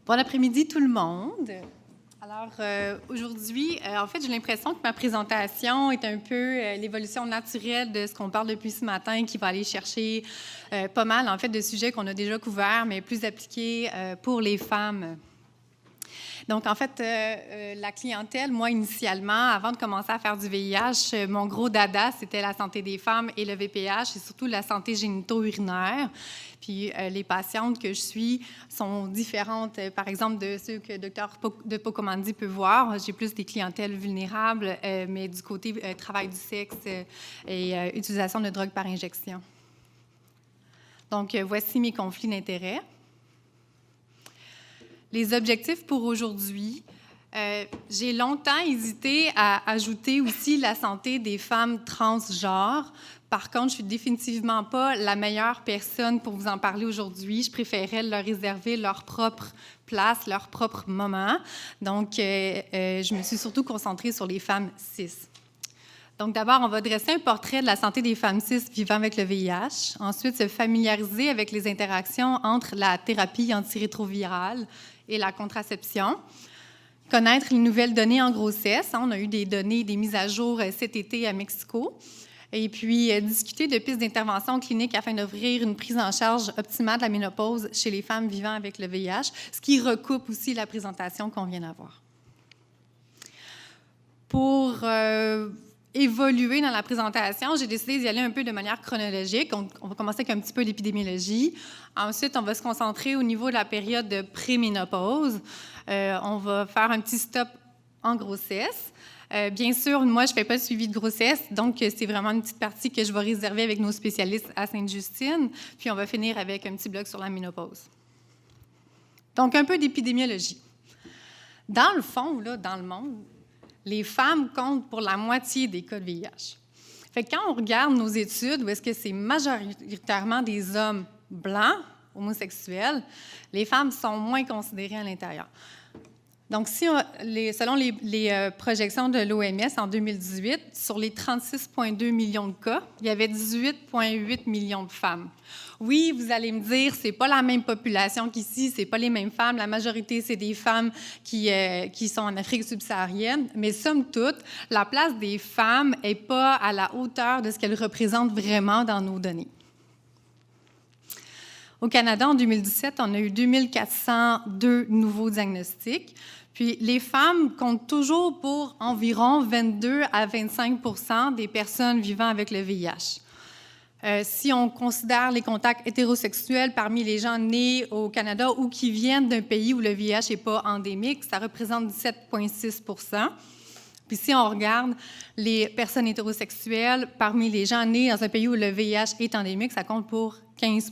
Bon après-midi tout le monde. Alors aujourd'hui, en fait, j'ai l'impression que ma présentation est un peu l'évolution naturelle de ce qu'on parle depuis ce matin, qui va aller chercher pas mal, en fait, de sujets qu'on a déjà couverts, mais plus appliqués pour les femmes. Donc, en fait, la clientèle, moi, initialement, avant de commencer à faire du VIH, mon gros dada, c'était la santé des femmes et le VPH, et surtout la santé génito-urinaire. Puis, les patientes que je suis sont différentes, par exemple, de ceux que le Dr de Pocomandi peut voir. J'ai plus des clientèles vulnérables, mais du côté travail du sexe et utilisation de drogues par injection. Donc, voici mes conflits d'intérêts. Les objectifs pour aujourd'hui, j'ai longtemps hésité à ajouter aussi la santé des femmes transgenres. Par contre, je ne suis définitivement pas la meilleure personne pour vous en parler aujourd'hui. Je préférais leur réserver leur propre place, leur propre moment. Donc, je me suis surtout concentrée sur les femmes cis. Donc, d'abord, on va dresser un portrait de la santé des femmes cis vivant avec le VIH. Ensuite, se familiariser avec les interactions entre la thérapie antirétrovirale et la contraception. Connaître les nouvelles données en grossesse. On a eu des données, des mises à jour cet été à Mexico. Et puis, discuter de pistes d'intervention clinique afin d'offrir une prise en charge optimale de la ménopause chez les femmes vivant avec le VIH, ce qui recoupe aussi la présentation qu'on vient d'avoir. Pour évoluer dans la présentation, j'ai décidé d'y aller un peu de manière chronologique. On va commencer avec un petit peu d'épidémiologie. Ensuite, on va se concentrer au niveau de la période de préménopause. On va faire un petit stop en grossesse. Bien sûr, moi, je ne fais pas de suivi de grossesse, donc c'est vraiment une petite partie que je vais réserver avec nos spécialistes à Sainte-Justine. Puis, on va finir avec un petit bloc sur la ménopause. Donc, un peu d'épidémiologie. Dans le fond, là, dans le monde, les femmes comptent pour la moitié des cas de VIH. Fait que quand on regarde nos études, où est-ce que c'est majoritairement des hommes blancs, homosexuels, les femmes sont moins considérées à l'intérieur. Donc, selon les projections de l'OMS en 2018, sur les 36,2 millions de cas, il y avait 18,8 millions de femmes. Oui, vous allez me dire, c'est pas la même population qu'ici, c'est pas les mêmes femmes. La majorité, c'est des femmes qui sont en Afrique subsaharienne. Mais somme toute, la place des femmes n'est pas à la hauteur de ce qu'elles représentent vraiment dans nos données. Au Canada, en 2017, on a eu 2402 nouveaux diagnostics. Puis, les femmes comptent toujours pour environ 22 à 25 des personnes vivant avec le VIH. Si on considère les contacts hétérosexuels parmi les gens nés au Canada ou qui viennent d'un pays où le VIH n'est pas endémique, ça représente 17,6 Puis si on regarde les personnes hétérosexuelles parmi les gens nés dans un pays où le VIH est endémique, ça compte pour 15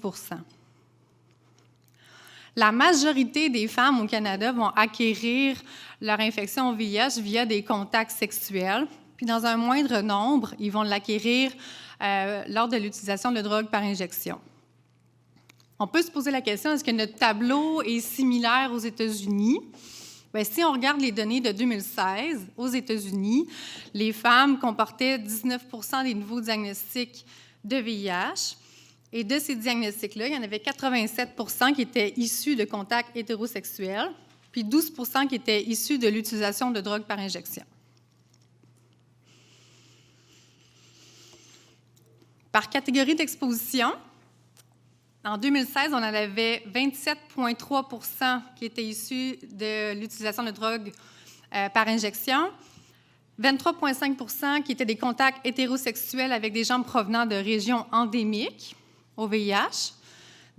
La majorité des femmes au Canada vont acquérir leur infection au VIH via des contacts sexuels. Puis dans un moindre nombre, ils vont l'acquérir lors de l'utilisation de drogues par injection. On peut se poser la question, est-ce que notre tableau est similaire aux États-Unis? Bien, si on regarde les données de 2016, aux États-Unis, les femmes comportaient 19 des nouveaux diagnostics de VIH. Et de ces diagnostics-là, il y en avait 87 qui étaient issus de contacts hétérosexuels, puis 12 qui étaient issus de l'utilisation de drogues par injection. Par catégorie d'exposition, en 2016, on en avait 27,3 qui étaient issus de l'utilisation de drogues par injection, 23,5 qui étaient des contacts hétérosexuels avec des gens provenant de régions endémiques au VIH,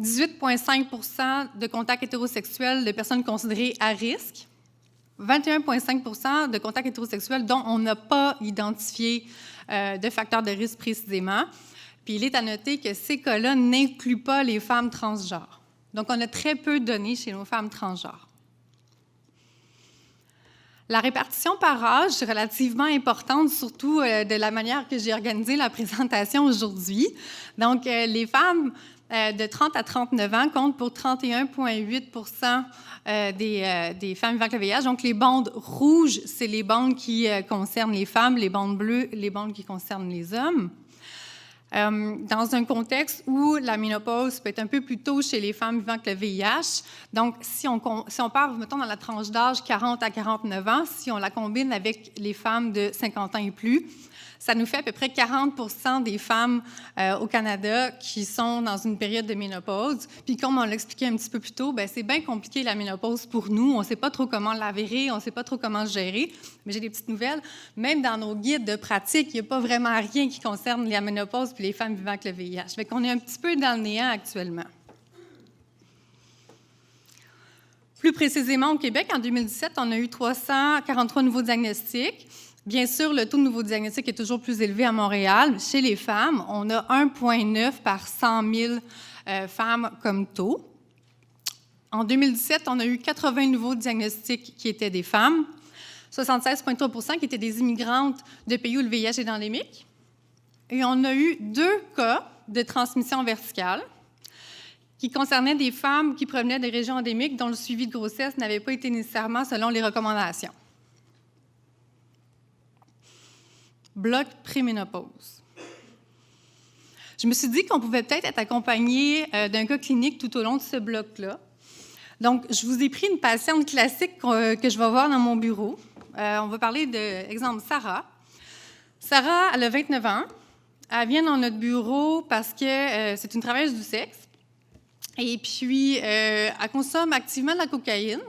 18,5 de contacts hétérosexuels de personnes considérées à risque, 21,5 de contacts hétérosexuels dont on n'a pas identifié de facteurs de risque précisément. Puis il est à noter que ces cas-là n'incluent pas les femmes transgenres. Donc, on a très peu de données chez nos femmes transgenres. La répartition par âge est relativement importante, surtout de la manière que j'ai organisé la présentation aujourd'hui. Donc, les femmes de 30 à 39 ans comptent pour 31,8 des femmes vivant avec le VIH. Donc, les bandes rouges, c'est les bandes qui concernent les femmes, les bandes bleues, les bandes qui concernent les hommes. dans un contexte où la ménopause peut être un peu plus tôt chez les femmes vivant avec le VIH. Donc, si on part, mettons, dans la tranche d'âge 40 à 49 ans, si on la combine avec les femmes de 50 ans et plus, ça nous fait à peu près 40 des femmes au Canada qui sont dans une période de ménopause. Puis comme on l'expliquait un petit peu plus tôt, bien, c'est bien compliqué la ménopause pour nous. On ne sait pas trop comment la gérer, on ne sait pas trop comment se gérer. Mais j'ai des petites nouvelles. Même dans nos guides de pratique, il n'y a pas vraiment rien qui concerne la ménopause puis les femmes vivant avec le VIH. Fait qu'on est un petit peu dans le néant actuellement. Plus précisément, au Québec, en 2017, on a eu 343 nouveaux diagnostics. Bien sûr, le taux de nouveaux diagnostics est toujours plus élevé à Montréal. Chez les femmes, on a 1,9 par 100 000 femmes comme taux. En 2017, on a eu 80 nouveaux diagnostics qui étaient des femmes, 76,3 qui étaient des immigrantes de pays où le VIH est endémique. Et on a eu 2 cas de transmission verticale qui concernaient des femmes qui provenaient des régions endémiques dont le suivi de grossesse n'avait pas été nécessairement selon les recommandations. Bloc préménopause. Je me suis dit qu'on pouvait peut-être être accompagné d'un cas clinique tout au long de ce bloc-là. Donc, je vous ai pris une patiente classique que je vais voir dans mon bureau. On va parler de, exemple, Sarah. Sarah, elle a 29 ans. Elle vient dans notre bureau parce que c'est une travailleuse du sexe. Et puis, elle consomme activement de la cocaïne.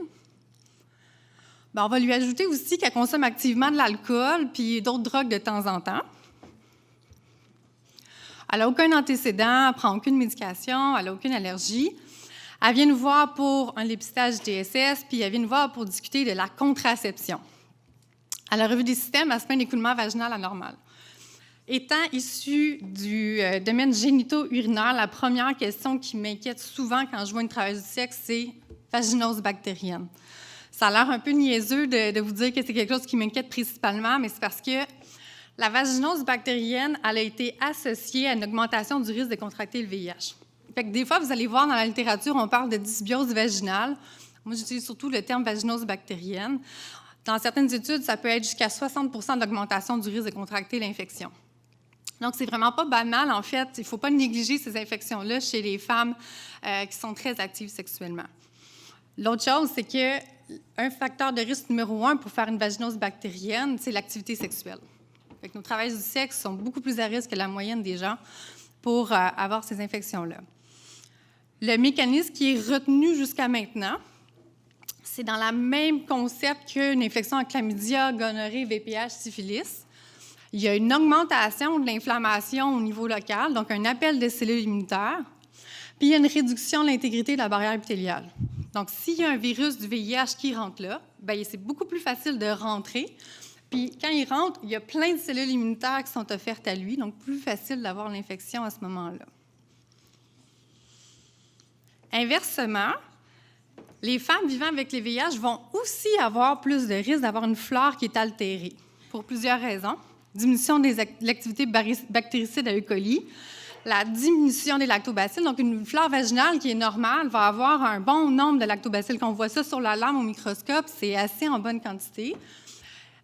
Bien, on va lui ajouter aussi qu'elle consomme activement de l'alcool puis d'autres drogues de temps en temps. Elle n'a aucun antécédent, elle ne prend aucune médication, elle n'a aucune allergie. Elle vient nous voir pour un dépistage DSS, puis elle vient nous voir pour discuter de la contraception. Elle a revu des systèmes à se plaindre d'écoulement vaginal anormal. Étant issue du domaine génito-urinaire, la première question qui m'inquiète souvent quand je vois une travailleuse du sexe, c'est vaginose bactérienne. Ça a l'air un peu niaiseux de vous dire que c'est quelque chose qui m'inquiète principalement, mais c'est parce que la vaginose bactérienne, elle a été associée à une augmentation du risque de contracter le VIH. Fait que des fois, vous allez voir dans la littérature, on parle de dysbiose vaginale. Moi, j'utilise surtout le terme vaginose bactérienne. Dans certaines études, ça peut être jusqu'à 60 d'augmentation du risque de contracter l'infection. Donc, c'est vraiment pas banal, en fait. Il ne faut pas négliger ces infections-là chez les femmes qui sont très actives sexuellement. L'autre chose, c'est qu'un facteur de risque numéro 1 pour faire une vaginose bactérienne, c'est l'activité sexuelle. Fait que nos travailleuses du sexe sont beaucoup plus à risque que la moyenne des gens pour avoir ces infections-là. Le mécanisme qui est retenu jusqu'à maintenant, c'est dans le même concept qu'une infection à chlamydia, gonorrhée, VPH, syphilis. Il y a une augmentation de l'inflammation au niveau local, donc un appel des cellules immunitaires, puis il y a une réduction de l'intégrité de la barrière épithéliale. Donc, s'il y a un virus du VIH qui rentre là, bien, c'est beaucoup plus facile de rentrer. Puis, quand il rentre, il y a plein de cellules immunitaires qui sont offertes à lui, donc plus facile d'avoir l'infection à ce moment-là. Inversement, les femmes vivant avec les VIH vont aussi avoir plus de risques d'avoir une flore qui est altérée, pour plusieurs raisons. Diminution de l'activité bactéricide à E. coli, la diminution des lactobacilles. Donc, une flore vaginale qui est normale va avoir un bon nombre de lactobacilles. Quand on voit ça sur la lame au microscope, c'est assez en bonne quantité.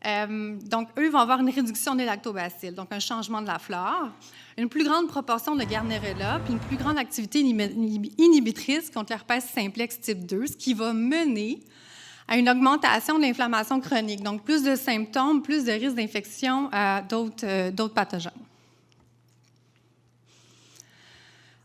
Donc, eux vont avoir une réduction des lactobacilles, donc un changement de la flore, une plus grande proportion de Gardnerella, puis une plus grande activité inhibitrice contre l'herpès simplex type 2, ce qui va mener à une augmentation de l'inflammation chronique, donc plus de symptômes, plus de risques d'infection à d'autres pathogènes.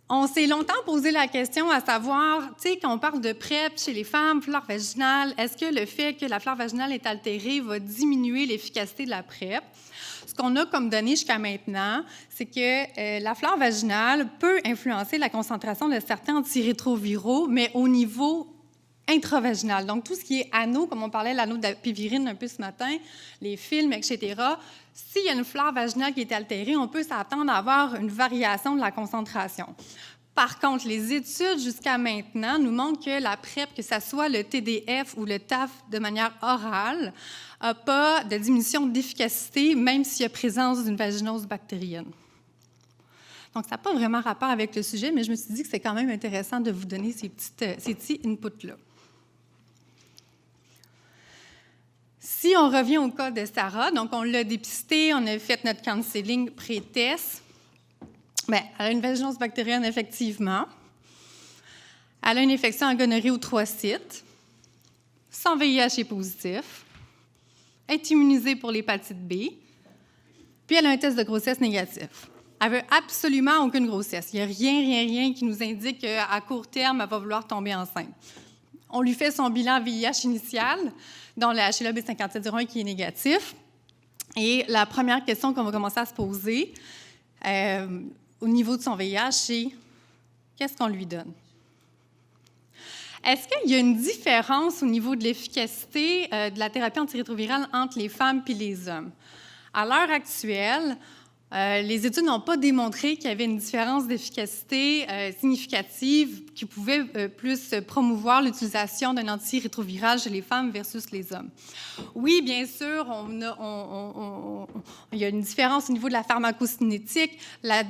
On s'est longtemps posé la question à savoir, tu sais, quand on parle de PrEP chez les femmes, flore vaginale, est-ce que le fait que la flore vaginale est altérée va diminuer l'efficacité de la PrEP? Ce qu'on a comme données jusqu'à maintenant, c'est que la flore vaginale peut influencer la concentration de certains antirétroviraux, mais au niveau intravaginal. Donc, tout ce qui est anneau, comme on parlait, l'anneau d'apévirine un peu ce matin, les films, etc., s'il y a une flore vaginale qui est altérée, on peut s'attendre à avoir une variation de la concentration. Par contre, les études jusqu'à maintenant nous montrent que la PrEP, que ce soit le TDF ou le TAF de manière orale, n'a pas de diminution d'efficacité, même s'il y a présence d'une vaginose bactérienne. Donc, ça n'a pas vraiment rapport avec le sujet, mais je me suis dit que c'est quand même intéressant de vous donner ces petits inputs-là. Si on revient au cas de Sarah, donc on l'a dépisté, on a fait notre counseling pré-test. Bien, elle a une vaginose bactérienne, effectivement. Elle a une infection à gonorrhée aux 3 sites. Son VIH est positif. Est immunisée pour l'hépatite B. Puis elle a un test de grossesse négatif. Elle veut absolument aucune grossesse. Il n'y a rien qui nous indique qu'à court terme, elle va vouloir tomber enceinte. On lui fait son bilan VIH initial, dont le HLA B5701 qui est négatif. Et la première question qu'on va commencer à se poser au niveau de son VIH, c'est qu'est-ce qu'on lui donne? Est-ce qu'il y a une différence au niveau de l'efficacité de la thérapie antirétrovirale entre les femmes et les hommes? À l'heure actuelle, les études n'ont pas démontré qu'il y avait une différence d'efficacité significative qui pouvait plus promouvoir l'utilisation d'un antirétroviral chez les femmes versus les hommes. Oui, bien sûr, il y a une différence au niveau de la pharmacocinétique, la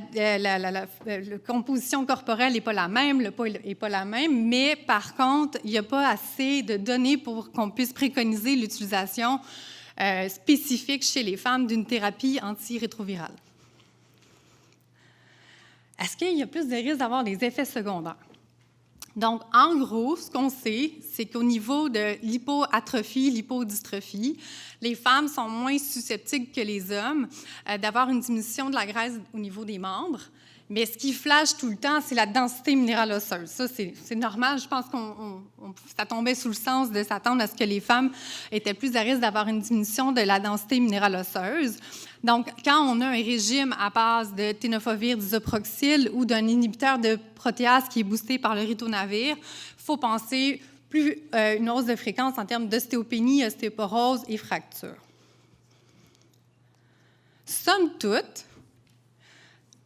composition corporelle n'est pas la même, le poids n'est pas la même, mais par contre, il n'y a pas assez de données pour qu'on puisse préconiser l'utilisation spécifique chez les femmes d'une thérapie antirétrovirale. Est-ce qu'il y a plus de risques d'avoir des effets secondaires? Donc, en gros, ce qu'on sait, c'est qu'au niveau de l'hypoatrophie, l'hypodystrophie, les femmes sont moins susceptibles que les hommes d'avoir une diminution de la graisse au niveau des membres. Mais ce qui flash tout le temps, c'est la densité minérale osseuse. Ça, c'est normal. Je pense que ça tombait sous le sens de s'attendre à ce que les femmes étaient plus à risque d'avoir une diminution de la densité minérale osseuse. Donc, quand on a un régime à base de tenofovir disoproxyl ou d'un inhibiteur de protéase qui est boosté par le ritonavir, il faut penser une hausse de fréquence en termes d'ostéopénie, ostéoporose et fracture. Somme toute,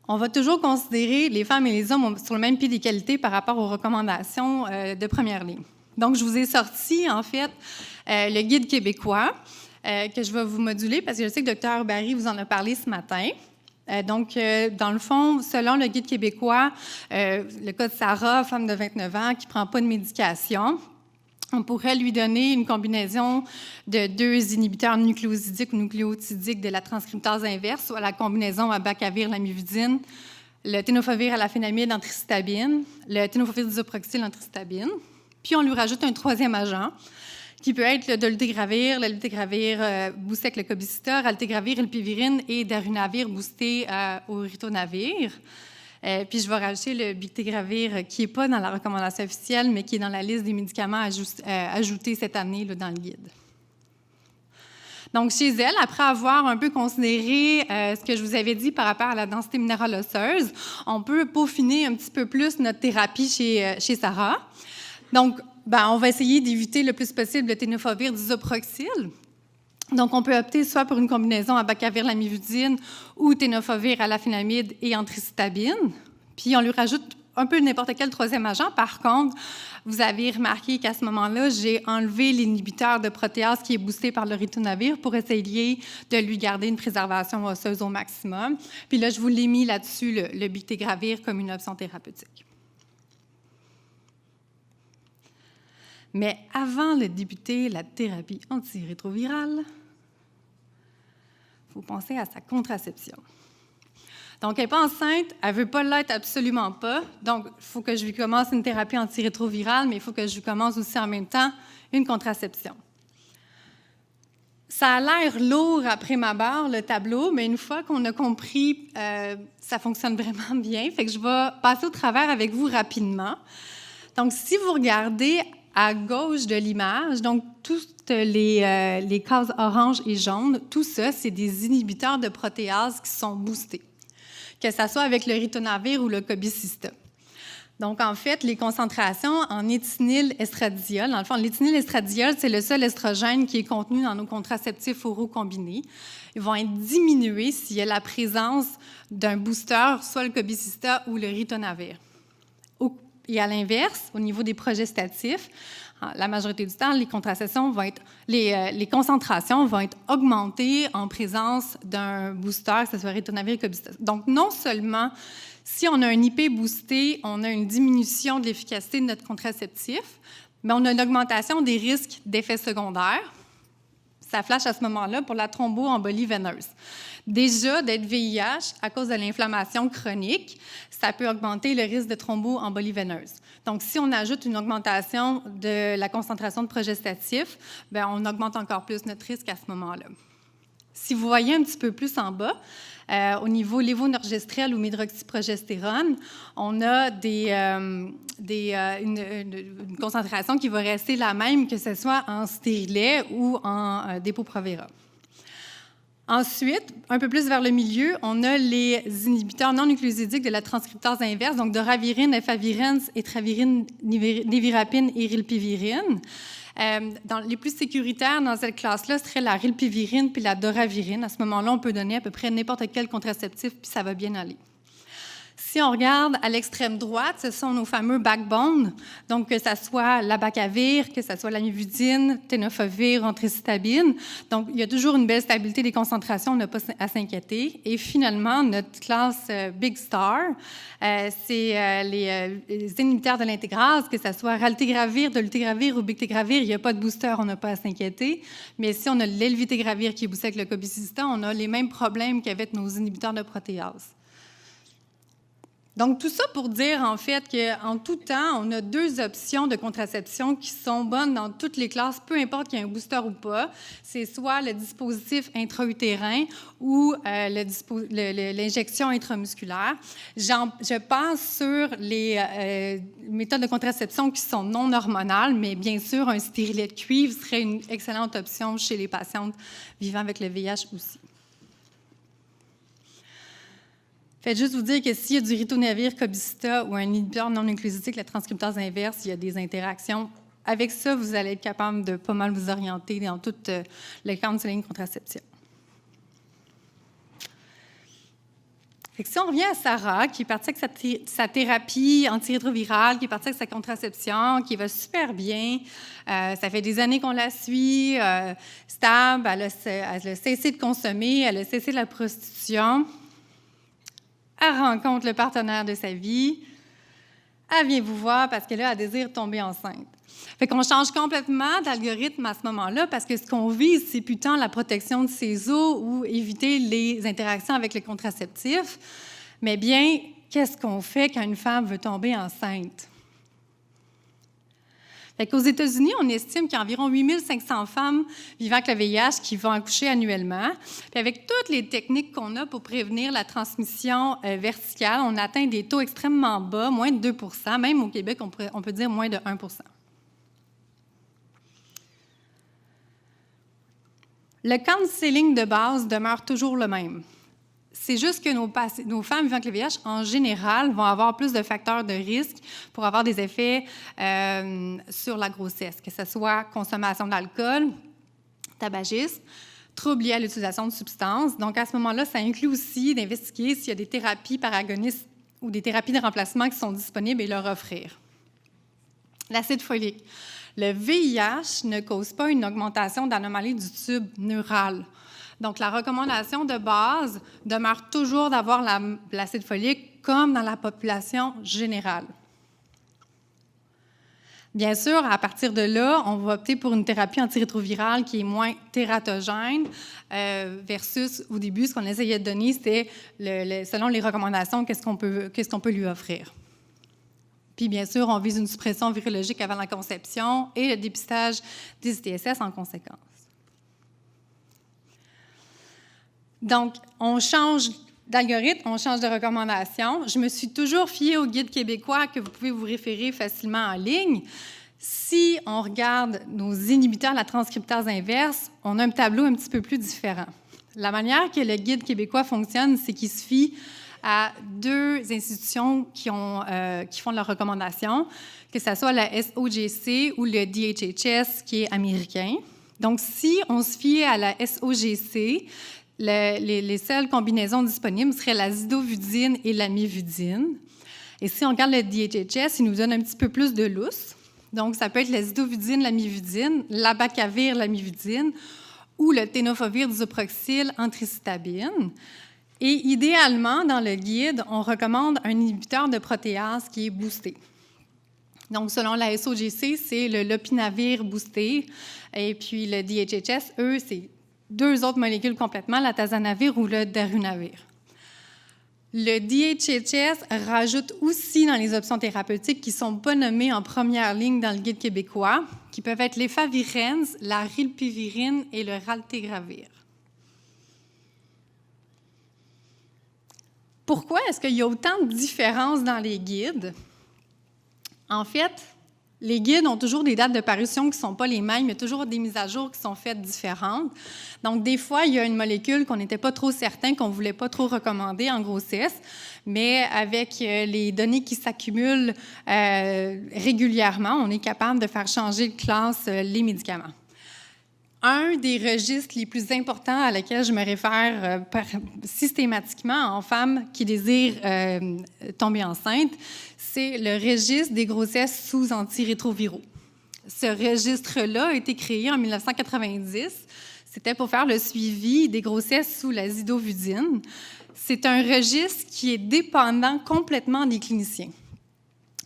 on va toujours considérer les femmes et les hommes sur le même pied d'égalité par rapport aux recommandations de première ligne. Donc, je vous ai sorti, en fait, le guide québécois que je vais vous moduler parce que je sais que Dr. Barry vous en a parlé ce matin. Donc, dans le fond, selon le guide québécois, le cas de Sarah, femme de 29 ans, qui ne prend pas de médication, on pourrait lui donner une combinaison de 2 inhibiteurs nucléosidiques ou nucléotidiques de la transcriptase inverse, soit la combinaison abacavir-lamivudine, le tenofovir alafénamide anthracistabine, le tenofovir disoproxyl anthracistabine. Puis on lui rajoute un 3e agent qui peut être le dolutegravir boosté avec le cobicistor, altegravir, elpivirine et darunavir boosté au ritonavir. Puis je vais rajouter le bictegravir qui n'est pas dans la recommandation officielle, mais qui est dans la liste des médicaments ajoutés cette année là, dans le guide. Donc, chez elle, après avoir un peu considéré ce que je vous avais dit par rapport à la densité minérale osseuse, on peut peaufiner un petit peu plus notre thérapie chez Sarah. Donc, on va essayer d'éviter le plus possible le tenofovir disoproxyl. Donc, on peut opter soit pour une combinaison abacavir-lamivudine ou tenofovir alafénamide et anthracistabine. Puis, on lui rajoute un peu n'importe quel 3e agent. Par contre, vous avez remarqué qu'à ce moment-là, j'ai enlevé l'inhibiteur de protéase qui est boosté par le ritonavir pour essayer de lui garder une préservation osseuse au maximum. Puis là, je vous l'ai mis là-dessus, le bictegravir, comme une option thérapeutique. Mais avant de débuter la thérapie antirétrovirale, il faut penser à sa contraception. Donc, elle n'est pas enceinte, elle ne veut pas l'être absolument pas. Donc, il faut que je lui commence une thérapie antirétrovirale, mais il faut que je lui commence aussi en même temps une contraception. Ça a l'air lourd après ma barre, le tableau, mais une fois qu'on a compris, ça fonctionne vraiment bien. Fait que je vais passer au travers avec vous rapidement. Donc, si vous regardez à gauche de l'image, donc toutes les cases orange et jaune, tout ça, c'est des inhibiteurs de protéase qui sont boostés, que ce soit avec le ritonavir ou le cobicistor. Donc, en fait, les concentrations en éthinyl-estradiol, dans le fond, l'éthinyl-estradiol, c'est le seul estrogène qui est contenu dans nos contraceptifs oraux combinés. Ils vont être diminués s'il y a la présence d'un booster, soit le cobicistor ou le ritonavir. Et à l'inverse, au niveau des progestatifs, la majorité du temps, les concentrations vont être augmentées en présence d'un booster, que ce soit ritonavir ou cobicistor. Donc, non seulement, si on a un IP boosté, on a une diminution de l'efficacité de notre contraceptif, mais on a une augmentation des risques d'effets secondaires. Ça flash à ce moment-là pour la thromboembolie veineuse. Déjà, d'être VIH, à cause de l'inflammation chronique, ça peut augmenter le risque de thromboembolie veineuse. Donc, si on ajoute une augmentation de la concentration de progestatifs, bien, on augmente encore plus notre risque à ce moment-là. Si vous voyez un petit peu plus en bas, au niveau lévonorgestrel ou médroxyprogestérone, on a une concentration qui va rester la même, que ce soit en stérilet ou en Depo-Provera. Ensuite, un peu plus vers le milieu, on a les inhibiteurs non nucléosidiques de la transcriptase inverse, donc doravirine, efavirenz, etravirine, névirapine et rilpivirine. Les plus sécuritaires dans cette classe-là seraient la rilpivirine puis la doravirine. À ce moment-là, on peut donner à peu près n'importe quel contraceptif puis ça va bien aller. Si on regarde à l'extrême droite, ce sont nos fameux backbones, donc que ce soit l'abacavir, que ce soit l'amivudine, tenofovir, antricitabine. Donc, il y a toujours une belle stabilité des concentrations, on n'a pas à s'inquiéter. Et finalement, notre classe Big Star, c'est les inhibiteurs de l'intégrase, que ce soit raltegravir, dolutegravir ou bictegravir, il n'y a pas de booster, on n'a pas à s'inquiéter. Mais si on a l'elvitegravir qui est boosté avec le cobicistan, on a les mêmes problèmes qu'avec nos inhibiteurs de protéase. Donc, tout ça pour dire, en fait, qu'en tout temps, on a deux options de contraception qui sont bonnes dans toutes les classes, peu importe qu'il y ait un booster ou pas. C'est soit le dispositif intra-utérin ou l'injection intramusculaire. Je passe sur les méthodes de contraception qui sont non hormonales, mais bien sûr, un stérilet de cuivre serait une excellente option chez les patientes vivant avec le VIH aussi. Faites juste vous dire que s'il y a du ritonavir, cobicistat ou un inhibiteur non nucléosidique, la transcriptase inverse, il y a des interactions. Avec ça, vous allez être capable de pas mal vous orienter dans tout le counseling contraception. Fait que si on revient à Sarah, qui est partie avec sa thérapie antirétrovirale, qui est partie avec sa contraception, qui va super bien, ça fait des années qu'on la suit, stable, elle a cessé de consommer, elle a cessé de la prostitution. Elle rencontre le partenaire de sa vie, elle vient vous voir parce qu'elle a désir tomber enceinte. Fait qu'on change complètement d'algorithme à ce moment-là parce que ce qu'on vise, c'est plus tant la protection de ses os ou éviter les interactions avec les contraceptifs, mais bien, qu'est-ce qu'on fait quand une femme veut tomber enceinte? Fait qu'aux États-Unis, on estime qu'il y a environ 8500 femmes vivant avec le VIH qui vont accoucher annuellement. Puis avec toutes les techniques qu'on a pour prévenir la transmission verticale, on atteint des taux extrêmement bas, moins de 2 %. Même au Québec, on peut dire moins de 1 %. Le counseling de base demeure toujours le même. C'est juste que nos femmes vivant avec le VIH, en général, vont avoir plus de facteurs de risque pour avoir des effets sur la grossesse, que ce soit consommation d'alcool, tabagisme, troubles liés à l'utilisation de substances. Donc, à ce moment-là, ça inclut aussi d'investiguer s'il y a des thérapies paragonistes ou des thérapies de remplacement qui sont disponibles et leur offrir. L'acide folique. Le VIH ne cause pas une augmentation d'anomalies du tube neural. Donc, la recommandation de base demeure toujours d'avoir l'acide folique comme dans la population générale. Bien sûr, à partir de là, on va opter pour une thérapie antirétrovirale qui est moins tératogène versus, au début, ce qu'on essayait de donner, c'était, selon les recommandations, qu'est-ce qu'on peut lui offrir. Puis, bien sûr, on vise une suppression virologique avant la conception et le dépistage des ITSS en conséquence. Donc, on change d'algorithme, on change de recommandation. Je me suis toujours fiée au guide québécois que vous pouvez vous référer facilement en ligne. Si on regarde nos inhibiteurs de la transcriptase inverse, on a un tableau un petit peu plus différent. La manière que le guide québécois fonctionne, c'est qu'il se fie à deux institutions qui font leurs recommandations, que ce soit la SOGC ou le DHHS qui est américain. Donc, si on se fie à la SOGC, les seules combinaisons disponibles seraient la zidovudine et l'amivudine. Et si on regarde le DHHS, il nous donne un petit peu plus de lousse. Donc, ça peut être la zidovudine, l'amivudine, l'abacavir, l'amivudine, ou le tenofovir disoproxyl, antricitabine. Et idéalement, dans le guide, on recommande un inhibiteur de protéase qui est boosté. Donc, selon la SOGC, c'est le lopinavir boosté. Et puis, le DHHS, eux, c'est 2 autres molécules complètement, la tazanavir ou le darunavir. Le DHHS rajoute aussi dans les options thérapeutiques qui ne sont pas nommées en première ligne dans le guide québécois, qui peuvent être l'efavirenz, la rilpivirine et le raltegravir. Pourquoi est-ce qu'il y a autant de différences dans les guides? En fait, les guides ont toujours des dates de parution qui ne sont pas les mêmes, il y a toujours des mises à jour qui sont faites différentes. Donc, des fois, il y a une molécule qu'on n'était pas trop certain, qu'on ne voulait pas trop recommander en grossesse, mais avec les données qui s'accumulent régulièrement, on est capable de faire changer de classe les médicaments. Un des registres les plus importants à laquelle je me réfère systématiquement en femmes qui désirent tomber enceinte, c'est le registre des grossesses sous antirétroviraux. Ce registre-là a été créé en 1990. C'était pour faire le suivi des grossesses sous la zidovudine. C'est un registre qui est dépendant complètement des cliniciens.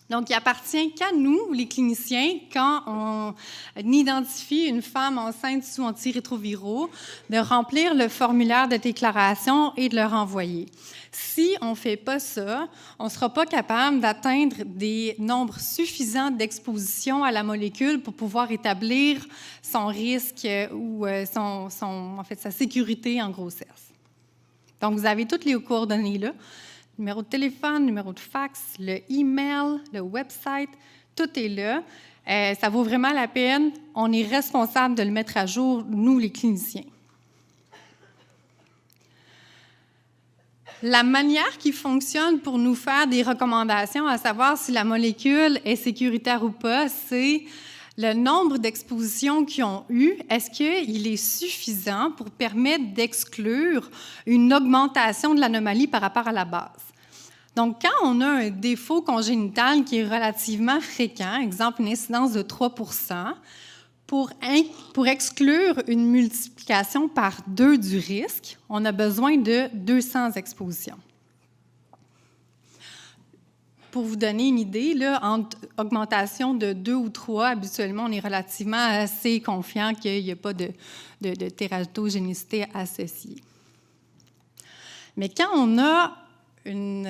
Donc, il appartient qu'à nous, les cliniciens, quand on identifie une femme enceinte sous antirétroviraux, de remplir le formulaire de déclaration et de le renvoyer. Si on ne fait pas ça, on ne sera pas capable d'atteindre des nombres suffisants d'exposition à la molécule pour pouvoir établir son risque ou sa sécurité en grossesse. Donc, vous avez toutes les coordonnées là. Numéro de téléphone, numéro de fax, le email, le website, tout est là. Ça vaut vraiment la peine. On est responsable de le mettre à jour, nous, les cliniciens. La manière qui fonctionne pour nous faire des recommandations, à savoir si la molécule est sécuritaire ou pas, c'est le nombre d'expositions qu'ils ont eu. Est-ce qu'il est suffisant pour permettre d'exclure une augmentation de l'anomalie par rapport à la base? Donc, quand on a un défaut congénital qui est relativement fréquent, exemple une incidence de 3 pour exclure une multiplication par 2 du risque, on a besoin de 200 expositions. Pour vous donner une idée, là, entre augmentation de 2 ou 3, habituellement, on est relativement assez confiant qu'il n'y a pas de tératogénicité associée. Mais quand on a une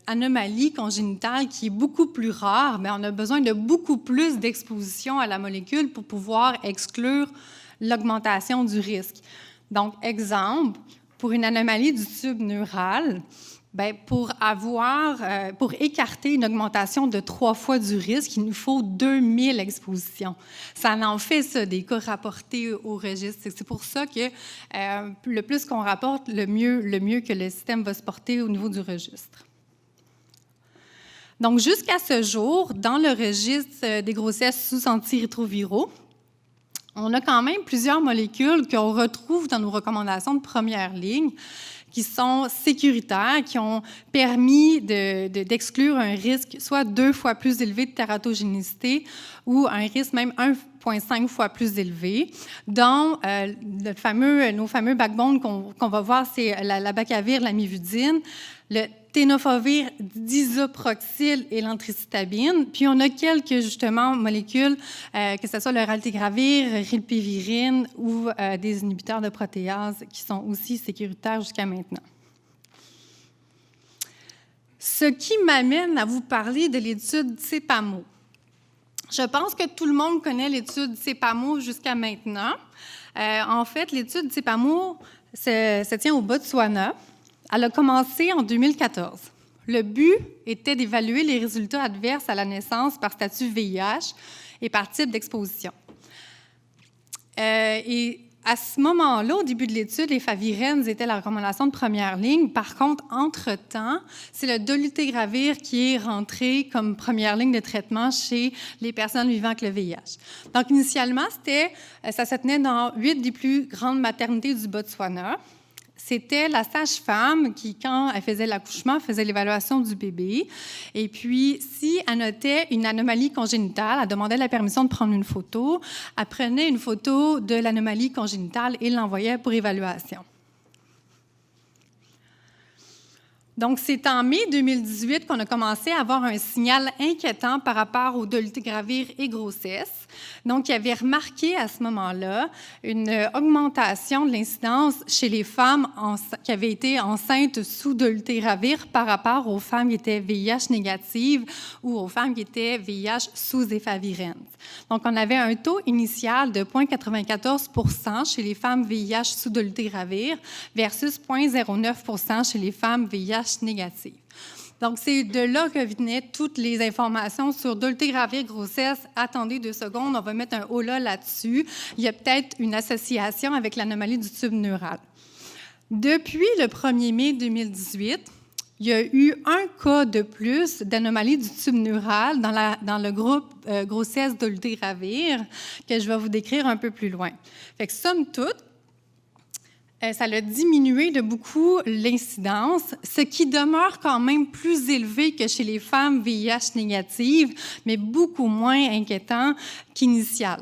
anomalie congénitale qui est beaucoup plus rare, bien, on a besoin de beaucoup plus d'exposition à la molécule pour pouvoir exclure l'augmentation du risque. Donc, exemple, pour une anomalie du tube neural, bien, pour écarter une augmentation de 3 fois du risque, il nous faut 2000 expositions. Ça en fait ça, des cas rapportés au registre. C'est pour ça que le plus qu'on rapporte, le mieux que le système va se porter au niveau du registre. Donc, jusqu'à ce jour, dans le registre des grossesses sous antirétroviraux, on a quand même plusieurs molécules qu'on retrouve dans nos recommandations de première ligne, qui sont sécuritaires, qui ont permis d'exclure un risque soit 2 fois plus élevé de tératogénicité ou un risque même 1,5 fois plus élevé, dont nos fameux backbones qu'on va voir, c'est la bacavir, la mivudine, le tenofovir disoproxyl et l'antricitabine. Puis on a quelques, justement, molécules, que ce soit le raltegravir, rilpivirine ou des inhibiteurs de protéase qui sont aussi sécuritaires jusqu'à maintenant. Ce qui m'amène à vous parler de l'étude CEPAMO. Je pense que tout le monde connaît l'étude CEPAMO jusqu'à maintenant. En fait, l'étude CEPAMO se tient au Botswana. Elle a commencé en 2014. Le but était d'évaluer les résultats adverses à la naissance par statut VIH et par type d'exposition. Et à ce moment-là, au début de l'étude, les favirenz étaient la recommandation de première ligne. Par contre, entre-temps, c'est le dolutegravir qui est rentré comme première ligne de traitement chez les personnes vivant avec le VIH. Donc, initialement, ça se tenait dans 8 des plus grandes maternités du Botswana. C'était la sage-femme qui, quand elle faisait l'accouchement, faisait l'évaluation du bébé. Et puis, si elle notait une anomalie congénitale, elle demandait la permission de prendre une photo. Elle prenait une photo de l'anomalie congénitale et l'envoyait pour évaluation. Donc, c'est en mai 2018 qu'on a commencé à avoir un signal inquiétant par rapport aux dolutegravir et grossesse. Donc, il y avait remarqué à ce moment-là une augmentation de l'incidence chez les femmes qui avaient été enceintes sous dolutegravir par rapport aux femmes qui étaient VIH négatives ou aux femmes qui étaient VIH sous efavirenz. Donc, on avait un taux initial de 0,94 % chez les femmes VIH sous dolutegravir versus 0,09 % chez les femmes VIH négatives. Donc, c'est de là que venaient toutes les informations sur dolutegravir grossesse. Attendez 2 secondes, on va mettre un holà là-dessus. Il y a peut-être une association avec l'anomalie du tube neural. Depuis le 1er mai 2018, il y a eu un cas de plus d'anomalie du tube neural dans le groupe grossesse dolutegravir que je vais vous décrire un peu plus loin. Fait que, somme toute, ça a diminué de beaucoup l'incidence, ce qui demeure quand même plus élevé que chez les femmes VIH négatives, mais beaucoup moins inquiétant qu'initial.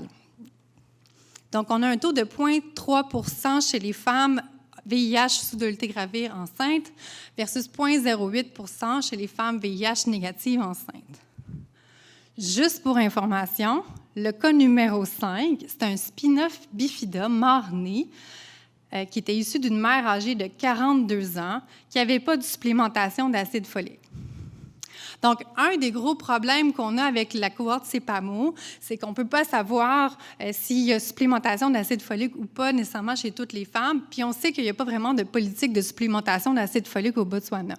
Donc, on a un taux de 0,3 % chez les femmes VIH sous dolutegravir enceintes versus 0,08 % chez les femmes VIH négatives enceintes. Juste pour information, le cas numéro 5, c'est un spin-off bifida mort-né qui était issu d'une mère âgée de 42 ans qui n'avait pas de supplémentation d'acide folique. Donc, un des gros problèmes qu'on a avec la cohorte CEPAMO, c'est qu'on ne peut pas savoir s'il y a supplémentation d'acide folique ou pas nécessairement chez toutes les femmes, puis on sait qu'il n'y a pas vraiment de politique de supplémentation d'acide folique au Botswana.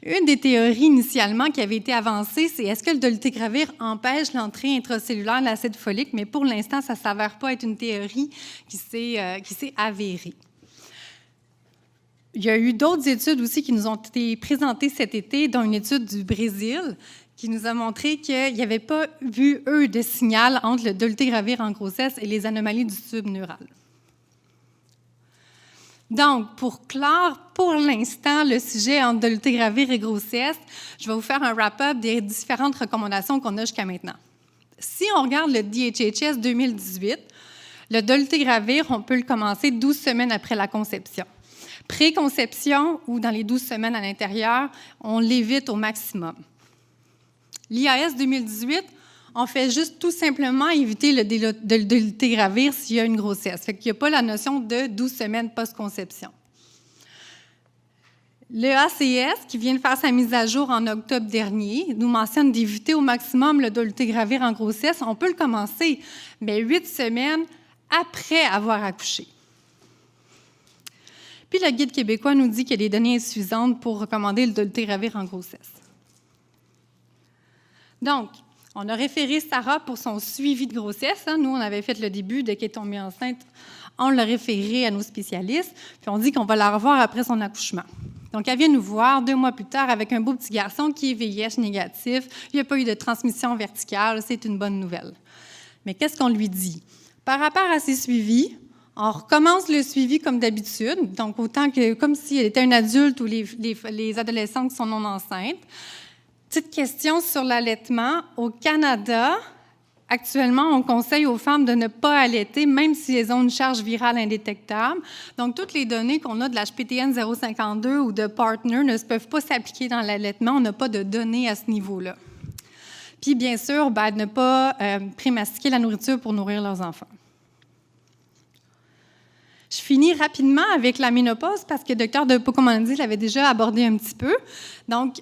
Une des théories initialement qui avait été avancée, c'est est-ce que le dolutegravir empêche l'entrée intracellulaire de l'acide folique, mais pour l'instant, ça ne s'avère pas être une théorie qui s'est avérée. Il y a eu d'autres études aussi qui nous ont été présentées cet été, dont une étude du Brésil qui nous a montré qu'il n'y avait pas vu, eux, de signal entre le dolutegravir en grossesse et les anomalies du tube neural. Donc, pour clore pour l'instant le sujet entre dolutegravir et grossesse, je vais vous faire un wrap-up des différentes recommandations qu'on a jusqu'à maintenant. Si on regarde le DHHS 2018, le dolutegravir, on peut le commencer 12 semaines après la conception. Pré-conception ou dans les 12 semaines à l'intérieur, on l'évite au maximum. L'IAS 2018, on fait juste tout simplement éviter le dolutegravir s'il y a une grossesse. Fait qu'il n'y a pas la notion de 12 semaines post-conception. Le ACS, qui vient de faire sa mise à jour en octobre dernier, nous mentionne d'éviter au maximum le dolutegravir en grossesse. On peut le commencer, mais 8 semaines après avoir accouché. Puis le Guide québécois nous dit qu'il y a des données insuffisantes pour recommander le dolutegravir en grossesse. Donc, on a référé Sarah pour son suivi de grossesse. Nous, on avait fait le début, dès qu'elle est tombée enceinte, on l'a référée à nos spécialistes, puis on dit qu'on va la revoir après son accouchement. Donc, elle vient nous voir 2 mois plus tard avec un beau petit garçon qui est VIH négatif. Il n'y a pas eu de transmission verticale, c'est une bonne nouvelle. Mais qu'est-ce qu'on lui dit? Par rapport à ses suivis, on recommence le suivi comme d'habitude, donc autant que comme si elle était une adulte ou les adolescentes qui sont non enceintes. Petite question sur l'allaitement. Au Canada, actuellement, on conseille aux femmes de ne pas allaiter, même si elles ont une charge virale indétectable. Donc, toutes les données qu'on a de l'HPTN 052 ou de Partner ne peuvent pas s'appliquer dans l'allaitement. On n'a pas de données à ce niveau-là. Puis, bien sûr, ne pas prémastiquer la nourriture pour nourrir leurs enfants. Je finis rapidement avec la ménopause parce que le Dr Depokomandi l'avait déjà abordé un petit peu. Donc,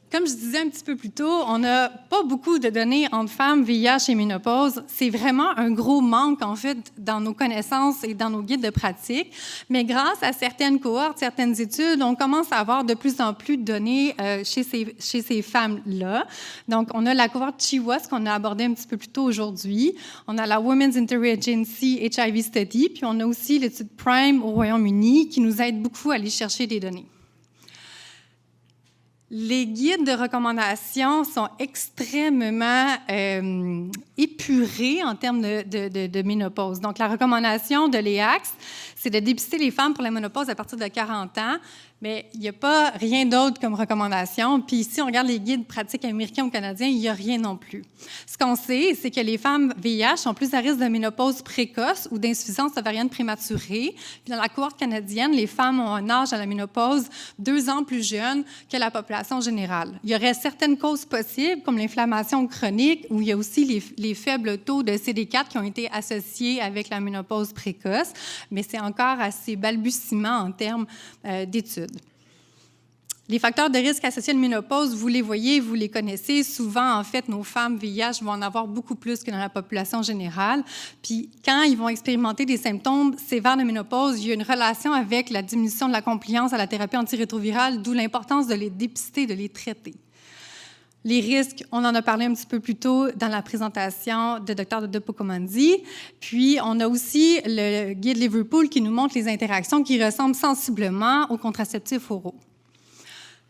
comme je disais un petit peu plus tôt, on n'a pas beaucoup de données entre femmes, VIH et ménopause. C'est vraiment un gros manque, en fait, dans nos connaissances et dans nos guides de pratique. Mais grâce à certaines cohortes, certaines études, on commence à avoir de plus en plus de données chez ces femmes-là. Donc, on a la cohorte CHIWA, qu'on a abordé un petit peu plus tôt aujourd'hui. On a la Women's Interagency HIV Study, puis on a aussi l'étude PRIME au Royaume-Uni qui nous aide beaucoup à aller chercher des données. Les guides de recommandation sont extrêmement épurés en termes de ménopause. Donc, la recommandation de l'EACS, c'est de dépister les femmes pour la ménopause à partir de 40 ans, Mais il n'y a pas rien d'autre comme recommandation. Puis si on regarde les guides pratiques américains ou canadiens, il n'y a rien non plus. Ce qu'on sait, c'est que les femmes VIH ont plus à risque de ménopause précoce ou d'insuffisance ovarienne prématurée. Puis dans la cohorte canadienne, les femmes ont un âge à la ménopause 2 ans plus jeune que la population générale. Il y aurait certaines causes possibles, comme l'inflammation chronique, où il y a aussi les faibles taux de CD4 qui ont été associés avec la ménopause précoce, mais c'est encore assez balbutiement en termes d'études. Les facteurs de risque associés à la ménopause, vous les voyez, vous les connaissez. Souvent, en fait, nos femmes VIH vont en avoir beaucoup plus que dans la population générale. Puis, quand ils vont expérimenter des symptômes sévères de ménopause, il y a une relation avec la diminution de la compliance à la thérapie antirétrovirale, d'où l'importance de les dépister, de les traiter. Les risques, on en a parlé un petit peu plus tôt dans la présentation de Dr. Dopokomandi. Puis, on a aussi le guide Liverpool qui nous montre les interactions qui ressemblent sensiblement aux contraceptifs oraux.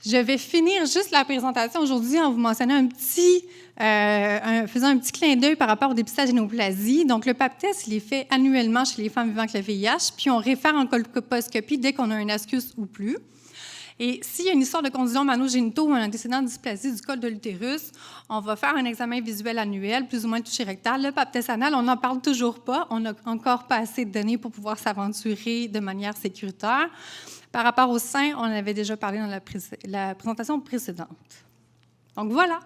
Je vais finir juste la présentation aujourd'hui en vous mentionnant faisant un petit clin d'œil par rapport au dépistage d'énoplasie. Donc, le pap test, il est fait annuellement chez les femmes vivant avec le VIH, puis on réfère en colposcopie dès qu'on a un ascus ou plus. Et s'il y a une histoire de conditions manogénitaux ou un antécédent de dysplasie du col de l'utérus, on va faire un examen visuel annuel, plus ou moins toucher rectal. Le pap test anal, on n'en parle toujours pas. On n'a encore pas assez de données pour pouvoir s'aventurer de manière sécuritaire. Par rapport au sein, on avait déjà parlé dans la présentation précédente. Donc voilà.